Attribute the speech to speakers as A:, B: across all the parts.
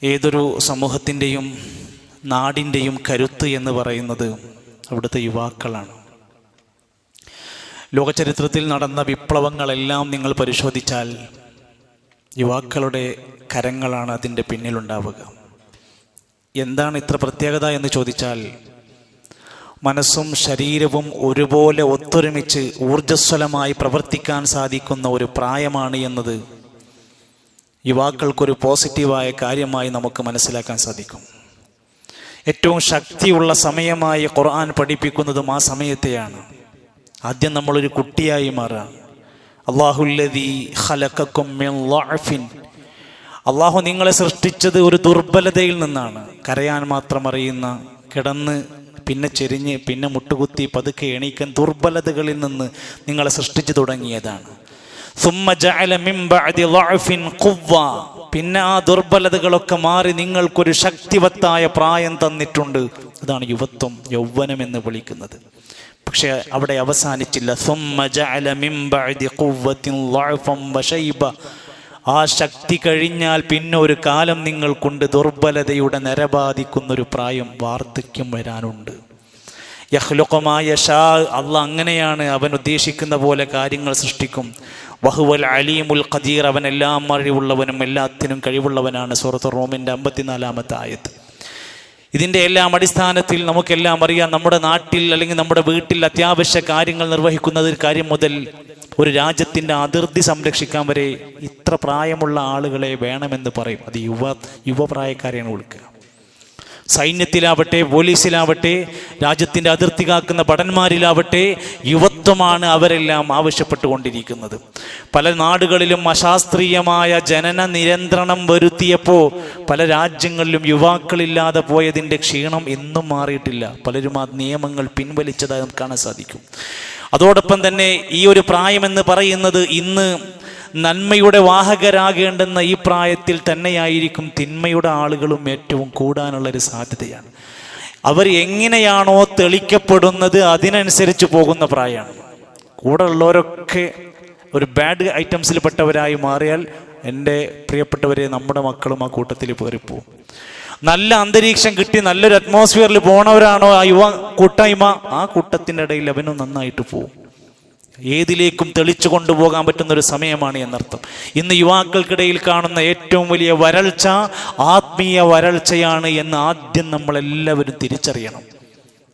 A: ഏതൊരു സമൂഹത്തിൻ്റെയും നാടിൻ്റെയും കരുത്ത് എന്ന് പറയുന്നത് അവിടുത്തെ യുവാക്കളാണ്. ലോകചരിത്രത്തിൽ നടന്ന വിപ്ലവങ്ങളെല്ലാം നിങ്ങൾ പരിശോധിച്ചാൽ യുവാക്കളുടെ കരങ്ങളാണ് അതിൻ്റെ പിന്നിലുണ്ടാവുക. എന്താണ് ഇത്ര പ്രത്യേകത എന്ന് ചോദിച്ചാൽ, മനസ്സും ശരീരവും ഒരുപോലെ ഒത്തൊരുമിച്ച് ഊർജ്ജസ്വലമായി പ്രവർത്തിക്കാൻ സാധിക്കുന്ന ഒരു പ്രായമാണ് എന്നത് യുവാക്കൾക്കൊരു പോസിറ്റീവായ കാര്യമായി നമുക്ക് മനസ്സിലാക്കാൻ സാധിക്കും. ഏറ്റവും ശക്തിയുള്ള സമയമായി ഖുർആൻ പഠിപ്പിക്കുന്നതും ആ സമയത്തെയാണ്. ആദ്യം നമ്മളൊരു കുട്ടിയായി മാറാം. അല്ലാഹുല്ലദീ ഖലഖക്കും മിൻ ളഅഫിൻ, അള്ളാഹു നിങ്ങളെ സൃഷ്ടിച്ചത് ഒരു ദുർബലതയിൽ നിന്നാണ്. കരയാൻ മാത്രം അറിയുന്ന, കിടന്ന് പിന്നെ ചെരിഞ്ഞ് പിന്നെ മുട്ടുകുത്തി പതുക്കെ എണീക്കാൻ ദുർബലതകളിൽ നിന്ന് നിങ്ങളെ സൃഷ്ടിച്ചു തുടങ്ങിയതാണ്. സുമ്മ ജഅല മിൻ ബഅദി ളഅഫിൻ ഖുവ്വ, പിന്നെ ആ ദുർബലതകളൊക്കെ മാറി നിങ്ങൾക്കൊരു ശക്തിവത്തായ പ്രായം തന്നിട്ടുണ്ട്. അതാണ് യുവത്വം, യൗവനം എന്ന് വിളിക്കുന്നത്. പക്ഷെ അവിടെ അവസാനിച്ചില്ല. സുമ്മ ജഅല മിൻ ബഅദി ഖുവ്വത്തിൻ ളഅഫൻ വശൈബ, ആ ശക്തി കഴിഞ്ഞാൽ പിന്നെ ഒരു കാലം നിങ്ങൾക്കുണ്ട് ദുർബലതയുടെ നരബാധിക്കുന്നൊരു പ്രായം, വാർദ്ധക്യം വരാനുണ്ട്. യഖ്ലുഖു മാ യശാ, അല്ലാഹ് അങ്ങനെയാണ്, അവൻ ഉദ്ദേശിക്കുന്ന പോലെ കാര്യങ്ങൾ സൃഷ്ടിക്കും. വഹുവൽ അലീമുൽ ഖദീർ, അവൻ എല്ലാം അറിവുള്ളവനും എല്ലാത്തിനും കഴിവുള്ളവനാണ്. സൂറത്തുർ റൂമിൻ്റെ 54-ാമത്തെ ആയത്ത്. ഇതിൻ്റെ എല്ലാം അടിസ്ഥാനത്തിൽ നമുക്കെല്ലാം അറിയാം, നമ്മുടെ നാട്ടിൽ അല്ലെങ്കിൽ നമ്മുടെ വീട്ടിൽ അത്യാവശ്യ കാര്യങ്ങൾ നിർവഹിക്കുന്ന കാര്യം മുതൽ ഒരു രാജ്യത്തിൻ്റെ അതിർത്തി സംരക്ഷിക്കാൻ വരെ ഇത്ര പ്രായമുള്ള ആളുകളെ വേണമെന്ന് പറയും. അത് യുവപ്രായക്കാരെയാണ് വിളിക്കുക. സൈന്യത്തിലാവട്ടെ, പോലീസിലാവട്ടെ, രാജ്യത്തിൻ്റെ അതിർത്തി കാക്കുന്ന ഭടന്മാരിലാവട്ടെ, യുവത്വമാണ് അവരെല്ലാം ആവശ്യപ്പെട്ടുകൊണ്ടിരിക്കുന്നത്. പല നാടുകളിലും അശാസ്ത്രീയമായ ജനന നിയന്ത്രണം വരുത്തിയപ്പോൾ പല രാജ്യങ്ങളിലും യുവാക്കളില്ലാതെ പോയതിൻ്റെ ക്ഷീണം ഇന്നും മാറിയിട്ടില്ല. പലരും ആ നിയമങ്ങൾ പിൻവലിച്ചതായി നമുക്ക് കാണാൻ സാധിക്കും. അതോടൊപ്പം തന്നെ ഈ ഒരു പ്രായമെന്ന് പറയുന്നത് ഇന്ന് നന്മയുടെ വാഹകരാകേണ്ടുന്ന ഈ പ്രായത്തിൽ തന്നെയായിരിക്കും തിന്മയുടെ ആളുകളും ഏറ്റവും കൂടാനുള്ളൊരു സാധ്യതയാണ്. അവർ എങ്ങനെയാണോ തെളിക്കപ്പെടുന്നത് അതിനനുസരിച്ച് പോകുന്ന പ്രായമാണ്. കൂടെ ഉള്ളവരൊക്കെ ഒരു ബാഡ് ഐറ്റംസിൽ പെട്ടവരായി മാറിയാൽ എൻ്റെ പ്രിയപ്പെട്ടവരെ, നമ്മുടെ മക്കളും ആ കൂട്ടത്തിൽ കയറിപ്പോവും. നല്ല അന്തരീക്ഷം കിട്ടി നല്ലൊരു അറ്റ്മോസ്ഫിയറിൽ പോണവരാണോ ആ യുവ കൂട്ടായ്മ, ആ കൂട്ടത്തിൻ്റെ ഇടയിൽ അവനും നന്നായിട്ട് പോവും. ഏതിലേക്കും തെളിച്ചു കൊണ്ടുപോകാൻ പറ്റുന്നൊരു സമയമാണ് എന്നർത്ഥം. ഇന്ന് യുവാക്കൾക്കിടയിൽ കാണുന്ന ഏറ്റവും വലിയ വരൾച്ച ആത്മീയ വരൾച്ചയാണ് എന്ന് ആദ്യം നമ്മളെല്ലാവരും തിരിച്ചറിയണം.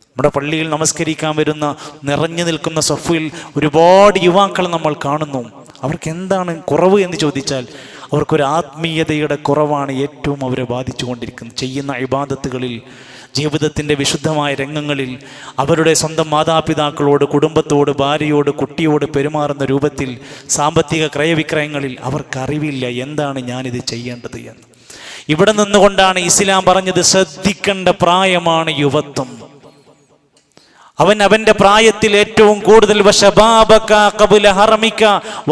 A: നമ്മുടെ പള്ളിയിൽ നമസ്കരിക്കാൻ വരുന്ന നിറഞ്ഞു നിൽക്കുന്ന സഫിൽ ഒരുപാട് യുവാക്കൾ നമ്മൾ കാണുന്നു. അവർക്ക് എന്താണ് കുറവ് എന്ന് ചോദിച്ചാൽ അവർക്കൊരു ആത്മീയതയുടെ കുറവാണ് ഏറ്റവും അവരെ ബാധിച്ചു കൊണ്ടിരിക്കുന്നത്. ചെയ്യുന്ന ഇബാദത്തുകളിൽ, ജീവിതത്തിൻ്റെ വിശുദ്ധമായ രംഗങ്ങളിൽ, അവരുടെ സ്വന്തം മാതാപിതാക്കളോട്, കുടുംബത്തോട്, ഭാര്യയോട്, കുട്ടിയോട് പെരുമാറുന്ന രൂപത്തിൽ, സാമ്പത്തിക ക്രയവിക്രയങ്ങളിൽ അവർക്കറിവില്ല എന്താണ് ഞാനിത് ചെയ്യേണ്ടത് എന്ന്. ഇവിടെ നിന്നുകൊണ്ടാണ് ഇസ്ലാം പറഞ്ഞത് ശ്രദ്ധിക്കേണ്ട പ്രായമാണ് യുവത്വം. അവൻ്റെ പ്രായത്തിൽ ഏറ്റവും കൂടുതൽ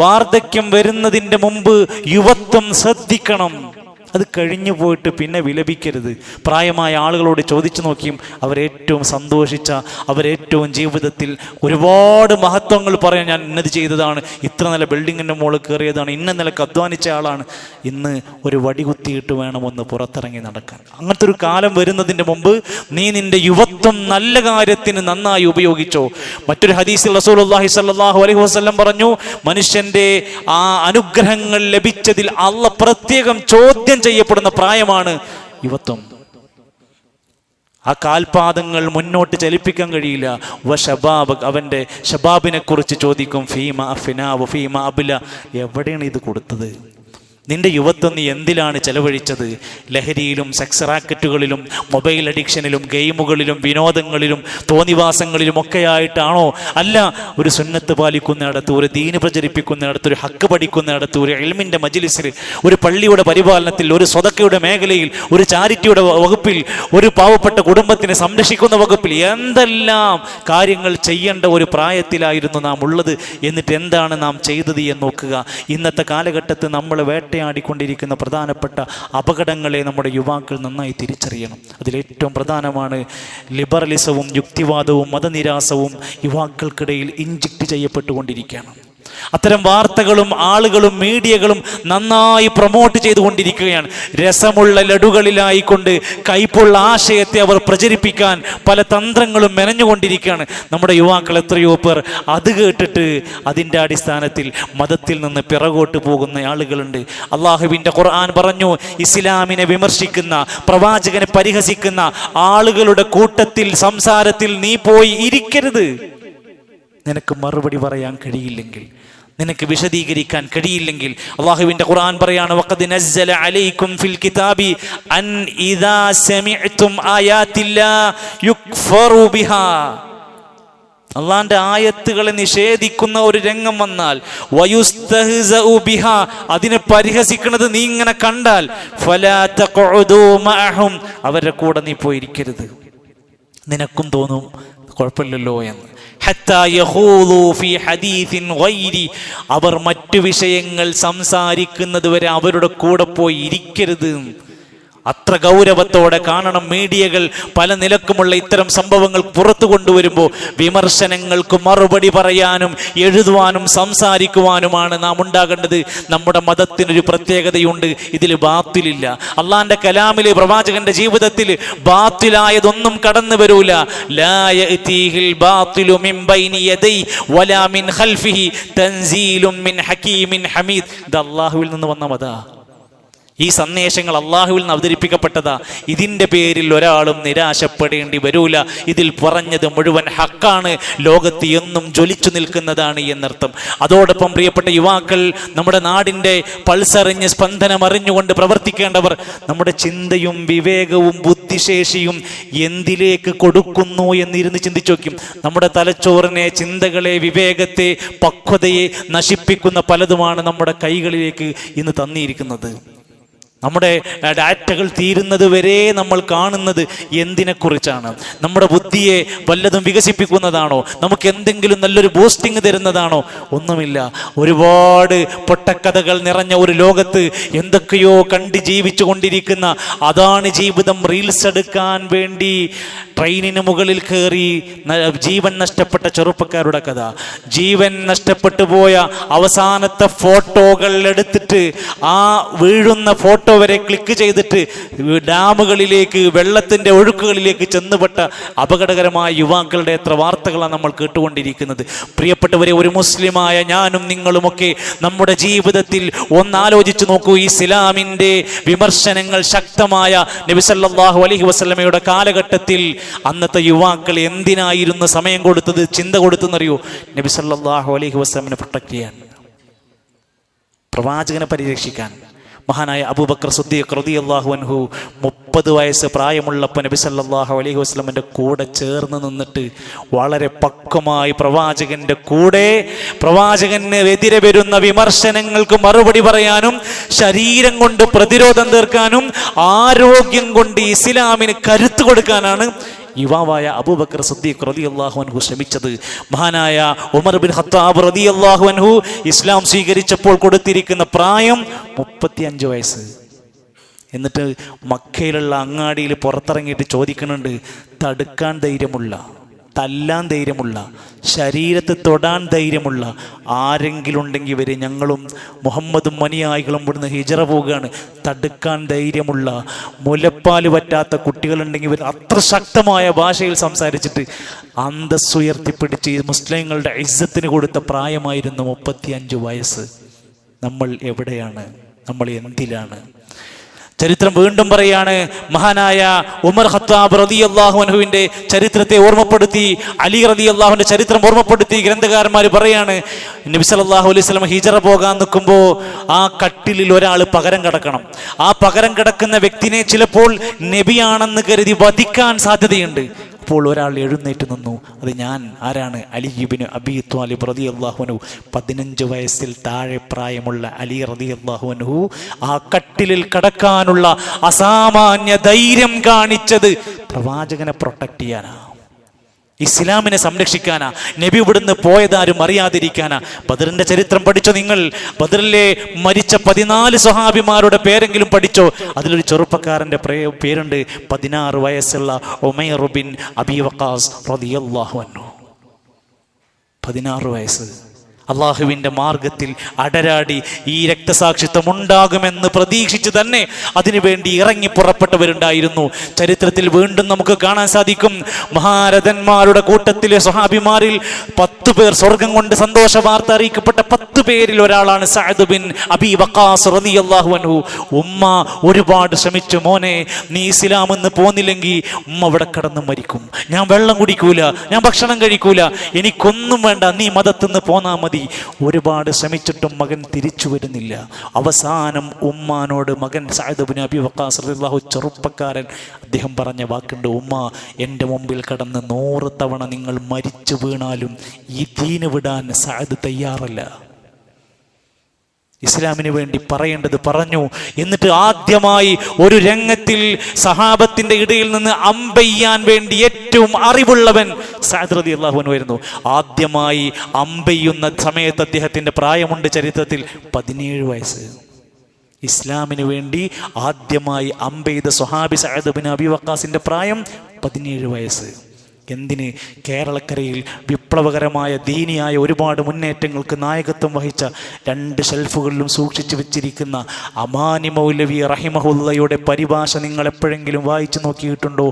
A: വാർദ്ധക്യം വരുന്നതിൻ്റെ മുമ്പ് യുവത്വം ശ്രദ്ധിക്കണം. അത് കഴിഞ്ഞു പോയിട്ട് പിന്നെ വിലപിക്കരുത്. പ്രായമായ ആളുകളോട് ചോദിച്ചു നോക്കിയും അവരേറ്റവും സന്തോഷിച്ച, അവരേറ്റവും ജീവിതത്തിൽ ഒരുപാട് മഹത്വങ്ങൾ പറയാൻ, ഞാൻ ഇന്നത് ചെയ്തതാണ്, ഇത്ര നില ബിൽഡിങ്ങിൻ്റെ മുകളിൽ കയറിയതാണ്, ഇന്ന നിലക്ക് അധ്വാനിച്ച ആളാണ്, ഇന്ന് ഒരു വടി കുത്തിയിട്ട് വേണമെന്ന് പുറത്തിറങ്ങി നടക്കാൻ. അങ്ങനത്തെ ഒരു കാലം വരുന്നതിൻ്റെ മുമ്പ് നീ നിന്റെ യുവത്വം നല്ല കാര്യത്തിന് നന്നായി ഉപയോഗിച്ചോ. മറ്റൊരു ഹദീസിൽ റസൂലുള്ളാഹി സ്വല്ലല്ലാഹു അലൈഹി വസല്ലം പറഞ്ഞു, മനുഷ്യൻ്റെ ആ അനുഗ്രഹങ്ങൾ ലഭിച്ചതിൽ അല്ലാഹ് പ്രത്യേകം ചോദ്യം ചെയ്യപ്പെടുന്ന പ്രായമാണ് യുവത്വം. ആ കാൽപാദങ്ങൾ മുന്നോട്ട് ചലിപ്പിക്കാൻ കഴിയില്ല. അവൻ്റെ ഷബാബിനെ കുറിച്ച് ചോദിക്കും, ഫീമ അഫ്നാ വഫീമ അബ്ല, എവിടെയാണ് ഇത് കൊടുത്തത്? നിന്റെ യുവത്വം നീ എന്തിലാണ് ചെലവഴിച്ചത്? ലഹരിയിലും, സെക്സ് റാക്കറ്റുകളിലും, മൊബൈൽ അഡിക്ഷനിലും, ഗെയിമുകളിലും, വിനോദങ്ങളിലും, തോന്നിവാസങ്ങളിലും ഒക്കെ ആയിട്ടാണോ? അല്ല, ഒരു സുന്നത്ത് പാലിക്കുന്നിടത്ത്, ഒരു ദീന് പ്രചരിപ്പിക്കുന്നിടത്ത്, ഒരു ഹക്ക് പഠിക്കുന്നിടത്ത്, ഒരു ഇൽമിൻ്റെ മജ്ലിസിൽ, ഒരു പള്ളിയുടെ പരിപാലനത്തിൽ, ഒരു സ്വതക്കയുടെ മേഖലയിൽ, ഒരു ചാരിറ്റിയുടെ വകുപ്പിൽ, ഒരു പാവപ്പെട്ട കുടുംബത്തിനെ സംരക്ഷിക്കുന്ന വകുപ്പിൽ, എന്തെല്ലാം കാര്യങ്ങൾ ചെയ്യേണ്ട ഒരു പ്രായത്തിലായിരുന്നു നാം ഉള്ളത്. എന്നിട്ട് എന്താണ് നാം ചെയ്തത് എന്ന് നോക്കുക. ഇന്നത്തെ കാലഘട്ടത്തിൽ നമ്മൾ വേട്ടയാടിക്കൊണ്ടിരിക്കുന്ന പ്രധാനപ്പെട്ട അപകടങ്ങളെ നമ്മുടെ യുവാക്കൾ നന്നായി തിരിച്ചറിയണം. അതിലേറ്റവും പ്രധാനമാണ് ലിബറലിസവും, യുക്തിവാദവും, മതനിരാസവും യുവാക്കൾക്കിടയിൽ ഇൻജെക്റ്റ് ചെയ്യപ്പെട്ടുകൊണ്ടിരിക്കുകയാണ്. അത്തരം വാർത്തകളും ആളുകളും മീഡിയകളും നന്നായി പ്രൊമോട്ട് ചെയ്തുകൊണ്ടിരിക്കുകയാണ്. രസമുള്ള ലഡുകളിലായിക്കൊണ്ട് കൈപ്പുള്ള ആശയത്തെ അവർ പ്രചരിപ്പിക്കാൻ പല തന്ത്രങ്ങളും മെനഞ്ഞുകൊണ്ടിരിക്കുകയാണ്. നമ്മുടെ യുവാക്കൾ എത്രയോ പേർ അത് കേട്ടിട്ട് അതിൻ്റെ അടിസ്ഥാനത്തിൽ മതത്തിൽ നിന്ന് പിറകോട്ട് പോകുന്ന ആളുകളുണ്ട്. അള്ളാഹുവിൻ്റെ ഖുർആൻ പറഞ്ഞു, ഇസ്ലാമിനെ വിമർശിക്കുന്ന, പ്രവാചകനെ പരിഹസിക്കുന്ന ആളുകളുടെ കൂട്ടത്തിൽ, സംസാരത്തിൽ നീ പോയി ഇരിക്കരുത്. നിനക്ക് മറുപടി പറയാൻ കഴിയില്ലെങ്കിൽ, നിനക്ക് വിശദീകരിക്കാൻ കഴിയില്ലെങ്കിൽ, അല്ലാഹുവിൻ്റെ ഖുർആൻ പറയാണ്, വഖദ് നസ്സല അലൈക്കും ഫിൽ കിതാബി അൻ ഇദാ സമിഅ്തും ആയാതില്ലാ യുക്ഫറു ബിഹാ. അള്ളാന്റെ ആയത്തുകളെ നിഷേധിക്കുന്ന ഒരു രംഗം വന്നാൽ, വയുസ്തഹ്സഉ ബിഹാ, അതിനെ പരിഹസിക്കുന്നത് നീ ഇങ്ങനെ കണ്ടാൽ, ഫലാ തഖഉദു മഅഹും, അവരുടെ കൂടെ നീ പോയിരിക്കരുത്. നിനക്കും തോന്നും കുഴപ്പമില്ലല്ലോ എന്ന്. ഹത്താ യഖൂലു ഫീ ഹദീസിൻ ഗൈരി, അവർ മറ്റു വിഷയങ്ങൾ സംസാരിക്കുന്നത് വരെ അവരുടെ കൂടെ പോയി ഇരിക്കരുത്. അത്ര ഗൗരവത്തോടെ കാണണം. മീഡിയകൾ പല നിലക്കുമുള്ള ഇത്തരം സംഭവങ്ങൾ പുറത്തു കൊണ്ടുവരുമ്പോൾ വിമർശനങ്ങൾക്ക് മറുപടി പറയാനും എഴുതുവാനും സംസാരിക്കുവാനുമാണ് നാം ഉണ്ടാകേണ്ടത്. നമ്മുടെ മതത്തിനൊരു പ്രത്യേകതയുണ്ട്, ഇതിൽ ബാത്തിലില്ല. അള്ളാന്റെ കലാമിലെ, പ്രവാചകന്റെ ജീവിതത്തിൽ ബാത്തിലായതൊന്നും കടന്നു വരൂല. ലാ യഅതീഹിൽ ബാത്തിലു മിൻ ബൈനി യദൈ വലാ മിൻ ഖൽഫിഹി തൻസീലുൻ മിൻ ഹകീമിൻ ഹമീദ്. ഇത് അല്ലാഹുവിൽ നിന്ന് വന്ന മതാ. ഈ സന്ദേശങ്ങൾ അള്ളാഹുവിൽ നിന്ന് അവതരിപ്പിക്കപ്പെട്ടതാ. ഇതിൻ്റെ പേരിൽ ഒരാളും നിരാശപ്പെടേണ്ടി വരൂല. ഇതിൽ പറഞ്ഞത് മുഴുവൻ ഹക്കാണ്, ലോകത്ത് എന്നും ജ്വലിച്ചു നിൽക്കുന്നതാണ് എന്നർത്ഥം. അതോടൊപ്പം പ്രിയപ്പെട്ട യുവാക്കൾ, നമ്മുടെ നാടിൻ്റെ പൾസറിഞ്ഞ് സ്പന്ദനം അറിഞ്ഞുകൊണ്ട് പ്രവർത്തിക്കേണ്ടവർ, നമ്മുടെ ചിന്തയും വിവേകവും ബുദ്ധിശേഷിയും എന്തിലേക്ക് കൊടുക്കുന്നു എന്നിരുന്ന് ചിന്തിച്ചു വയ്ക്കും. നമ്മുടെ തലച്ചോറിനെ, ചിന്തകളെ, വിവേകത്തെ, പക്വതയെ നശിപ്പിക്കുന്ന പലതുമാണ് നമ്മുടെ കൈകളിലേക്ക് ഇന്ന് തന്നിരിക്കുന്നത്. നമ്മുടെ ഡാറ്റകൾ തീരുന്നത് വരെ നമ്മൾ കാണുന്നത് എന്തിനെക്കുറിച്ചാണ്? നമ്മുടെ ബുദ്ധിയെ വല്ലതും വികസിപ്പിക്കുന്നതാണോ? നമുക്ക് എന്തെങ്കിലും നല്ലൊരു ബൂസ്റ്റിംഗ് തരുന്നതാണോ? ഒന്നുമില്ല. ഒരുപാട് പൊട്ടക്കഥകൾ നിറഞ്ഞ ഒരു ലോകത്ത് എന്തൊക്കെയോ കണ്ട് ജീവിച്ചു കൊണ്ടിരിക്കുന്ന, അതാണ് ജീവിതം. റീൽസ് എടുക്കാൻ വേണ്ടി ട്രെയിനിന് മുകളിൽ കയറി ജീവൻ നഷ്ടപ്പെട്ട ചെറുപ്പക്കാരുടെ കഥ, ജീവൻ നഷ്ടപ്പെട്ടു പോയ അവസാനത്തെ ഫോട്ടോകൾ എടുത്തിട്ട് ആ വീഴുന്ന ഫോട്ടോ വരെ ക്ലിക്ക് ചെയ്തിട്ട് ഡാമുകളിലേക്ക്, വെള്ളത്തിന്റെ ഒഴുക്കുകളിലേക്ക് ചെന്നുപെട്ട അപകടകരമായ യുവാക്കളുടെ എത്ര വാർത്തകളാണ് നമ്മൾ കേട്ടുകൊണ്ടിരിക്കുന്നത്. പ്രിയപ്പെട്ടവരെ, ഒരു മുസ്ലിമായ ഞാനും നിങ്ങളുമൊക്കെ നമ്മുടെ ജീവിതത്തിൽ ഒന്നാലോചിച്ചു നോക്കൂ. ഇസ്ലാമിന്റെ വിമർശനങ്ങൾ ശക്തമായ നബി സല്ലല്ലാഹു അലൈഹി വസല്ലമയുടെ കാലഘട്ടത്തിൽ അന്നത്തെ യുവാക്കൾ എന്തിനായിരുന്നു സമയം കൊടുത്തത്, ചിന്ത കൊടുത്തെന്നറിയോ? നബി സല്ലല്ലാഹു അലൈഹി വസല്ലമയെ പ്രൊട്ടക്ട് ചെയ്യാൻ, പ്രവാചകനെ പരിരക്ഷിക്കാൻ. മഹാനായ അബൂബക്കർ സിദ്ദീഖ് റളിയല്ലാഹു അൻഹു 30 വയസ്സ് പ്രായമുള്ളപ്പോൾ നബി സല്ലല്ലാഹു അലൈഹി വസല്ലമയുടെ കൂടെ ചേർന്ന് നിന്നിട്ട് വളരെ പക്വമായി പ്രവാചകന്റെ കൂടെ, പ്രവാചകന് എതിരെ വരുന്ന വിമർശനങ്ങൾക്ക് മറുപടി പറയാനും, ശരീരം കൊണ്ട് പ്രതിരോധം തീർക്കാനും, ആരോഗ്യം കൊണ്ട് ഇസ്ലാമിന് കരുത്ത് കൊടുക്കാനാണ് യുവാവായ അബൂബക്കർ സിദ്ദീഖ് റളിയല്ലാഹു അൻഹു ശ്രമിച്ചത്. മഹാനായ ഉമർ ബിൻ ഖത്താബ് റളിയല്ലാഹു അൻഹു ഇസ്ലാം സ്വീകരിച്ചപ്പോൾ കൊടുത്തിരിക്കുന്ന പ്രായം 35 വയസ്സ്. എന്നിട്ട് മക്കയിലുള്ള അങ്ങാടിയിൽ പുറത്തിറങ്ങിയിട്ട് ചോദിക്കുന്നുണ്ട്, തടുക്കാൻ ധൈര്യമുള്ള, തല്ലാൻ ധൈര്യമുള്ള, ശരീരത്ത് തൊടാൻ ധൈര്യമുള്ള ആരെങ്കിലും ഉണ്ടെങ്കിൽ വരെ, ഞങ്ങളും മുഹമ്മദും മനിയായികളും ഇവിടുന്ന് ഹിജറ പോവുകയാണ്, തടുക്കാൻ ധൈര്യമുള്ള, മുലപ്പാല് പറ്റാത്ത കുട്ടികളുണ്ടെങ്കിൽ വരെ. അത്ര ശക്തമായ ഭാഷയിൽ സംസാരിച്ചിട്ട് അന്തസ്സുയർത്തിപ്പിടിച്ച് മുസ്ലിങ്ങളുടെ ഇസ്സത്തിന് കൊടുത്ത പ്രായമായിരുന്നു 35 വയസ്സ്. നമ്മൾ എവിടെയാണ്? നമ്മൾ എന്തിലാണ്? ചരിത്രം വീണ്ടും പറയാണ്. മഹാനായ ഉമർ ഖത്താബ് റളിയല്ലാഹു അൻഹുവിന്റെ ചരിത്രത്തെ ഓർമ്മപ്പെടുത്തി, അലി റളിയല്ലാഹുവിന്റെ ചരിത്രം ഓർമ്മപ്പെടുത്തി ഗ്രന്ഥകാരന്മാർ പറയാണ്, നബി സല്ലല്ലാഹു അലൈഹി വസല്ലം ഹിജറ പോകാൻ നിൽക്കുമ്പോൾ ആ കട്ടിലിൽ ഒരാൾ പകരം കിടക്കണം. ആ പകരം കിടക്കുന്ന വ്യക്തിനെ ചിലപ്പോൾ നബിയാണെന്ന് കരുതി വധിക്കാൻ സാധ്യതയുണ്ട്. അപ്പോൾ ഒരാൾ എഴുന്നേറ്റ് നിന്നു. അത് ഞാൻ. ആരാണ്? അലി ഇബ്നു അബീ ത്വാലിബ് റളിയല്ലാഹു അൻഹു. 15 വയസ്സിൽ താഴെ പ്രായമുള്ള അലി റളിയല്ലാഹു അൻഹു ആ കട്ടിലിൽ കടക്കാനുള്ള അസാമാന്യ ധൈര്യം കാണിച്ചത് പ്രവാചകനെ പ്രൊട്ടക്ട് ചെയ്യാനാ, ഇസ്ലാമിനെ സംരക്ഷിക്കാനാ. നബി ഇവിടുന്ന് പോയതാരും അറിയാതിരിക്കാനാ. ബദറിന്റെ ചരിത്രം പഠിച്ചോ നിങ്ങൾ? ബദറിലെ മരിച്ച 14 സ്വഹാബിമാരുടെ പേരെങ്കിലും പഠിച്ചോ? അതിലൊരു ചെറുപ്പക്കാരന്റെ പേരുണ്ട്, 16 വയസ്സുള്ള ഉമൈർ ബിൻ അബീ വഖാസ് റളിയല്ലാഹു അൻഹു. 16 വയസ്സ്. അള്ളാഹുവിൻ്റെ മാർഗത്തിൽ അടരാടി ഈ രക്തസാക്ഷിത്വം ഉണ്ടാകുമെന്ന് പ്രതീക്ഷിച്ച് തന്നെ അതിനുവേണ്ടി ഇറങ്ങി പുറപ്പെട്ടവരുണ്ടായിരുന്നു. ചരിത്രത്തിൽ വീണ്ടും നമുക്ക് കാണാൻ സാധിക്കും, മഹാരഥന്മാരുടെ കൂട്ടത്തിലെ സ്വഹാബിമാരിൽ 10 പേർ സ്വർഗം കൊണ്ട് സന്തോഷ വാർത്ത അറിയിക്കപ്പെട്ട 10 പേരിൽ ഒരാളാണ് സഅദ് ബിൻ അബീ വഖാസ് റളിയല്ലാഹു അൻഹു. ഉമ്മ ഒരുപാട് ശ്രമിച്ചു, മോനെ നീ ഇസ്ലാം എന്ന് പോന്നില്ലെങ്കിൽ ഉമ്മ ഇവിടെ കിടന്ന് മരിക്കും, ഞാൻ വെള്ളം കുടിക്കൂല, ഞാൻ ഭക്ഷണം കഴിക്കൂല, എനിക്കൊന്നും വേണ്ട, നീ മതത്തിന്ന് പോന്നാ മതി. ഒരുപാട് ശ്രമിച്ചിട്ടും മകൻ തിരിച്ചു വരുന്നില്ല. അവസാനം ഉമ്മാനോട് മകൻ സഅദ് ഇബ്നു അബീ വഖാസ് റളിയല്ലാഹു, ചെറുപ്പക്കാരൻ, അദ്ദേഹം പറഞ്ഞ വാക്കുണ്ട്, ഉമ്മ എൻ്റെ മുമ്പിൽ കടന്ന് 100 തവണ നിങ്ങൾ മരിച്ചു വീണാലും ഈ ദീന് വിടാൻ സഅദ് തയ്യാറല്ല. ഇസ്ലാമിന് വേണ്ടി പറയേണ്ടത് പറഞ്ഞു. എന്നിട്ട് ആദ്യമായി ഒരു രംഗത്തിൽ സഹാബത്തിന്റെ ഇടയിൽ നിന്ന് അമ്പെയ്യാൻ വേണ്ടി ഏറ്റവും അറിവുള്ളവൻ സഅദ് റളിയല്ലാഹു അൻഹു ആയിരുന്നു. ആദ്യമായി അമ്പെയ്യുന്ന സമയത്ത് അദ്ദേഹത്തിന്റെ പ്രായമുണ്ട് ചരിത്രത്തിൽ 17 വയസ്സ്. ഇസ്ലാമിന് വേണ്ടി ആദ്യമായി അമ്പെയ്ത സ്വഹാബി സഅദ് ഇബ്നു അബീ വഖാസിന്റെ പ്രായം 17 വയസ്സ്. എന്തിന്? കേരളക്കരയിൽ വിപ്ലവകരമായ ദീനിയായ ഒരുപാട് മുന്നേറ്റങ്ങൾക്ക് നായകത്വം വഹിച്ച 2 ഷെൽഫുകളിലും സൂക്ഷിച്ചു വെച്ചിരിക്കുന്ന അമാനി മൗലവി റഹിമഹുല്ലയുടെ പരിഭാഷ നിങ്ങൾ എപ്പോഴെങ്കിലും വായിച്ചു നോക്കിയിട്ടുണ്ടോ?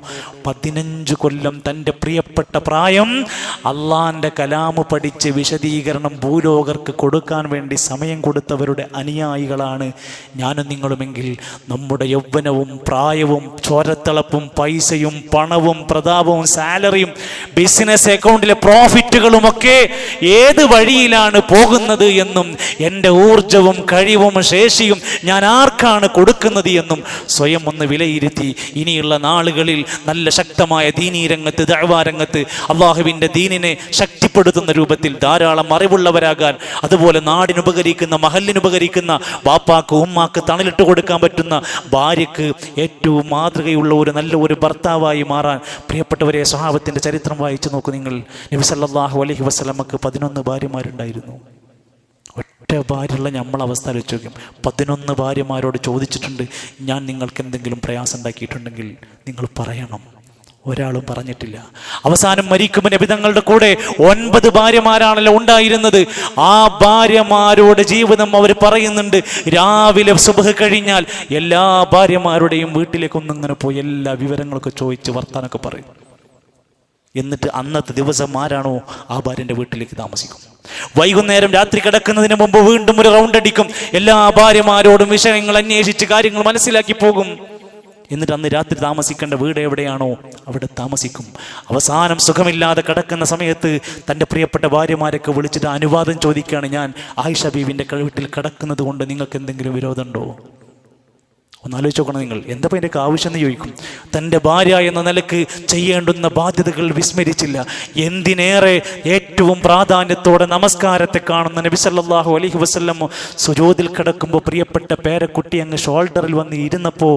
A: 15 കൊല്ലം തൻ്റെ പ്രിയപ്പെട്ട പ്രായം അള്ളാൻ്റെ കലാമ് പഠിച്ച് വിശദീകരണം ഭൂലോകർക്ക് കൊടുക്കാൻ വേണ്ടി സമയം കൊടുത്തവരുടെ അനുയായികളാണ് ഞാനും നിങ്ങളുമെങ്കിൽ നമ്മുടെ യൗവനവും പ്രായവും ചോരത്തിളപ്പും പൈസയും പണവും പ്രതാപവും സാലറിയും ബിസിനസ് അക്കൗണ്ടിലെ പ്രോഫിറ്റുകളുമൊക്കെ ഏത് വഴിയിലാണ് പോകുന്നത് എന്നും എൻ്റെ ഊർജവും കഴിവും ശേഷിയും ഞാൻ ആർക്കാണ് കൊടുക്കുന്നത് എന്നും സ്വയം ഒന്ന് വിലയിരുത്തി ഇനിയുള്ള നാളുകളിൽ നല്ല ശക്തമായ ദീനീ രംഗത്ത്, ദഅ്വാ രംഗത്ത് അള്ളാഹുവിൻ്റെ ദീനിനെ ശക്തിപ്പെടുത്തുന്ന രൂപത്തിൽ ധാരാളം അറിവുള്ളവരാകാൻ, അതുപോലെ നാടിനുപകരിക്കുന്ന, മഹലിനുപകരിക്കുന്ന, ബാപ്പാക്ക് ഉമ്മാക്ക് തണലിട്ട് കൊടുക്കാൻ പറ്റുന്ന ഭാര്യയ്ക്ക് ഏറ്റവും മാതൃകയുള്ള ഒരു നല്ല ഒരു ഭർത്താവായി മാറാൻ പ്രിയപ്പെട്ടവരെ, സ്വഹാബത്തിൻ്റെ ചരിത്രം വായിച്ചു നോക്കൂ നിങ്ങൾ. നബി സല്ലല്ലാഹു അലൈഹി വസല്ലമക്ക് 11 ഭാര്യമാരുണ്ടായിരുന്നു. ഒറ്റ ഭാര്യയുള്ള നമ്മളവസ്ഥ ആലോചിച്ച് നോക്കും. 11 ഭാര്യമാരോട് ചോദിച്ചിട്ടുണ്ട്, ഞാൻ നിങ്ങൾക്ക് എന്തെങ്കിലും പ്രയാസം ഉണ്ടാക്കിയിട്ടുണ്ടെങ്കിൽ നിങ്ങൾ പറയണം. ഒരാളും പറഞ്ഞിട്ടില്ല. അവസാനം മരിക്കുമ്പോൾ നബി തങ്ങളുടെ കൂടെ 9 ഭാര്യമാരാണല്ലോ ഉണ്ടായിരുന്നത്. ആ ഭാര്യമാരോട് ജീവിതം അവർ പറയുന്നുണ്ട്. രാവിലെ സുബ്ഹ് കഴിഞ്ഞാൽ എല്ലാ ഭാര്യമാരുടെയും വീട്ടിലേക്ക് ഒന്നിങ്ങനെ പോയി എല്ലാ വിവരങ്ങളൊക്കെ ചോദിച്ച് വർത്താനൊക്കെ പറയും. എന്നിട്ട് അന്നത്തെ ദിവസം ആരാണോ ആ ഭാര്യൻ്റെ വീട്ടിലേക്ക് താമസിക്കും. വൈകുന്നേരം രാത്രി കിടക്കുന്നതിന് മുമ്പ് വീണ്ടും ഒരു റൗണ്ട് അടിക്കും. എല്ലാ ഭാര്യമാരോടും വിഷയങ്ങൾ അന്വേഷിച്ച് കാര്യങ്ങൾ മനസ്സിലാക്കി പോകും. എന്നിട്ട് അന്ന് രാത്രി താമസിക്കേണ്ട വീട് എവിടെയാണോ അവിടെ താമസിക്കും. അവസാനം സുഖമില്ലാതെ കിടക്കുന്ന സമയത്ത് തൻ്റെ പ്രിയപ്പെട്ട ഭാര്യമാരൊക്കെ വിളിച്ചിട്ട് അനുവാദം ചോദിക്കുകയാണ്, ഞാൻ ആയിഷ ബീവിൻ്റെ വീട്ടിൽ കിടക്കുന്നത് കൊണ്ട് നിങ്ങൾക്ക് എന്തെങ്കിലും വിരോധമുണ്ടോ? ഒന്നാലോചിച്ച് നോക്കണം നിങ്ങൾ. എന്താ അതിൻ്റെയൊക്കെ ആവശ്യം എന്ന് ചോദിക്കും. തൻ്റെ ഭാര്യ എന്ന നിലക്ക് ചെയ്യേണ്ടുന്ന ബാധ്യതകൾ വിസ്മരിച്ചില്ല. എന്തിനേറെ ഏറ്റവും പ്രാധാന്യത്തോടെ നമസ്കാരത്തെ കാണുന്ന നബി സല്ലല്ലാഹു അലൈഹി വസല്ലം സുജൂദിൽ കിടക്കുമ്പോൾ പ്രിയപ്പെട്ട പേരക്കുട്ടി അങ്ങ് ഷോൾഡറിൽ വന്ന് ഇരുന്നപ്പോൾ,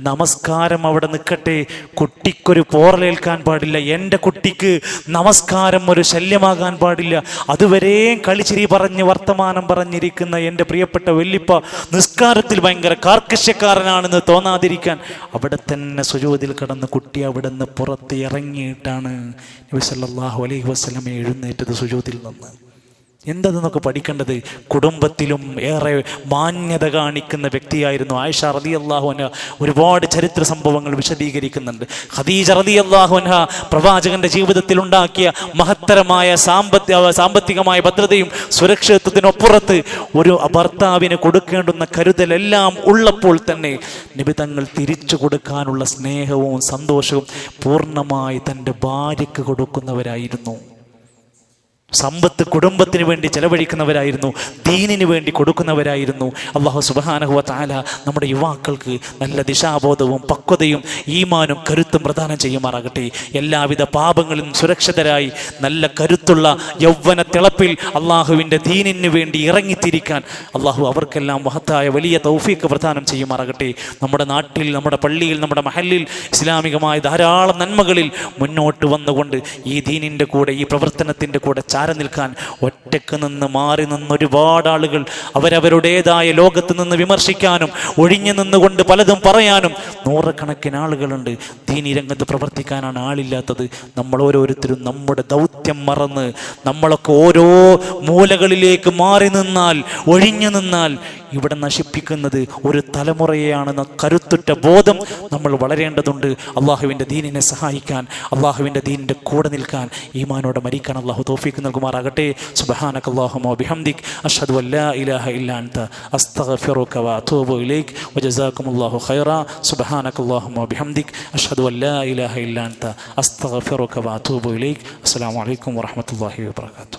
A: നമസ്കാരം അവിടെ നിൽക്കട്ടെ, കുട്ടിക്കൊരു പോറലേൽക്കാൻ പാടില്ല, എൻ്റെ കുട്ടിക്ക് നമസ്കാരം ഒരു ശല്യമാകാൻ പാടില്ല, അതുവരെയും കളിച്ചിരി പറഞ്ഞ് വർത്തമാനം പറഞ്ഞിരിക്കുന്ന എൻ്റെ പ്രിയപ്പെട്ട വല്ലിപ്പ നിസ്കാരത്തിൽ ഭയങ്കര കാർക്കശ്യക്കാരൻ ാണെന്ന് തോന്നാതിരിക്കാൻ അവിടെ തന്നെ സുജൂദിൽ കിടന്ന് കുട്ടി അവിടെ നിന്ന് പുറത്ത് ഇറങ്ങിയിട്ടാണ് നബി സല്ലല്ലാഹു അലൈഹി വസല്ലം എഴുന്നേറ്റത് സുജൂദിൽ നിന്ന്. എന്തെന്നൊക്കെ പഠിക്കേണ്ടത്. കുടുംബത്തിലും ഏറെ മാന്യത കാണിക്കുന്ന വ്യക്തിയായിരുന്നു ആയിഷ റളിയല്ലാഹു അൻഹ. ഒരുപാട് ചരിത്ര സംഭവങ്ങൾ വിശദീകരിക്കുന്നുണ്ട്. ഖദീജ റളിയല്ലാഹു അൻഹ പ്രവാചകന്റെ ജീവിതത്തിൽ ഉണ്ടാക്കിയ മഹത്തരമായ സാമ്പത്തികമായ ഭദ്രതയും സുരക്ഷിതത്വത്തിനപ്പുറത്ത് ഒരു ഭർത്താവിന് കൊടുക്കേണ്ടുന്ന കരുതലെല്ലാം ഉള്ളപ്പോൾ തന്നെ നബി തങ്ങൾ തിരിച്ചു കൊടുക്കാനുള്ള സ്നേഹവും സന്തോഷവും പൂർണ്ണമായി തൻ്റെ ഭാര്യയ്ക്ക് കൊടുക്കുന്നവരായിരുന്നു. സമ്പത്ത് കുടുംബത്തിന് വേണ്ടി ചെലവഴിക്കുന്നവരായിരുന്നു, ദീനിന് വേണ്ടി കൊടുക്കുന്നവരായിരുന്നു. അല്ലാഹു സുബ്ഹാനഹു വ തആല നമ്മുടെ യുവാക്കൾക്ക് നല്ല ദിശാബോധവും പക്വതയും ഈമാനും കരുത്തും പ്രദാനം ചെയ്യുമാറാകട്ടെ. എല്ലാവിധ പാപങ്ങളും സുരക്ഷിതരായി നല്ല കരുത്തുള്ള യൗവന തിളപ്പിൽ അള്ളാഹുവിൻ്റെ ദീനിന് വേണ്ടി ഇറങ്ങിത്തിരിക്കാൻ അള്ളാഹു അവർക്കെല്ലാം മഹത്തായ വലിയ തൗഫീഖ് പ്രദാനം ചെയ്യുമാറാകട്ടെ. നമ്മുടെ നാട്ടിൽ, നമ്മുടെ പള്ളിയിൽ, നമ്മുടെ മഹല്ലിൽ ഇസ്ലാമികമായ ധാരാളം നന്മകളിൽ മുന്നോട്ട് വന്നുകൊണ്ട് ഈ ദീനിൻ്റെ കൂടെ, ഈ പ്രവർത്തനത്തിൻ്റെ കൂടെ ചാര നിൽക്കാൻ ഒറ്റക്ക് നിന്ന് മാറി നിന്ന് ഒരുപാട് ആളുകൾ അവരവരുടേതായ ലോകത്ത് നിന്ന് വിമർശിക്കാനും ഒഴിഞ്ഞു നിന്നുകൊണ്ട് പലതും പറയാനും നൂറുകണക്കിന് ആളുകളുണ്ട്. ദീനി രംഗത്ത് പ്രവർത്തിക്കാനാണ് ആളില്ലാത്തത്. നമ്മൾ ഓരോരുത്തരും നമ്മുടെ ദൗത്യം മറന്ന് നമ്മളൊക്കെ ഓരോ മൂലകളിലേക്ക് മാറി നിന്നാൽ, ഒഴിഞ്ഞു നിന്നാൽ ഇവിടെ നശിപ്പിക്കുന്നത് ഒരു തലമുറയെയാണെന്ന കരുത്തുറ്റ ബോധം നമ്മൾ വളരേണ്ടതുണ്ട്. അള്ളാഹുവിൻ്റെ ദീനിനെ സഹായിക്കാൻ, അള്ളാഹുവിൻ്റെ ദീനിൻ്റെ കൂടെ നിൽക്കാൻ, ഈമാനോടെ മരിക്കാൻ അള്ളാഹു തൗഫീഖ് നൽകുമാറാകട്ടെ. സുബ്ഹാനക അല്ലാഹുമ്മ വബിഹംദിക് അഷ്ഹദു അല്ലാ ഇലാഹ ഇല്ലാ അൻത അസ്തഗ്ഫിറുക വഅതൂബു ഇലൈക് വജസാകുമുല്ലാഹു ഖൈറ. സുബ്ഹാനക അല്ലാഹുമ്മ വബിഹംദിക് അഷ്ഹദു അല്ലാ ഇലാഹ ഇല്ലാ അൻത അസ്തഗ്ഫിറുക വഅതൂബു ഇലൈക്. അസ്സലാമു അലൈക്കും വറഹ്മത്തുള്ളാഹി വബറകാതുഹു.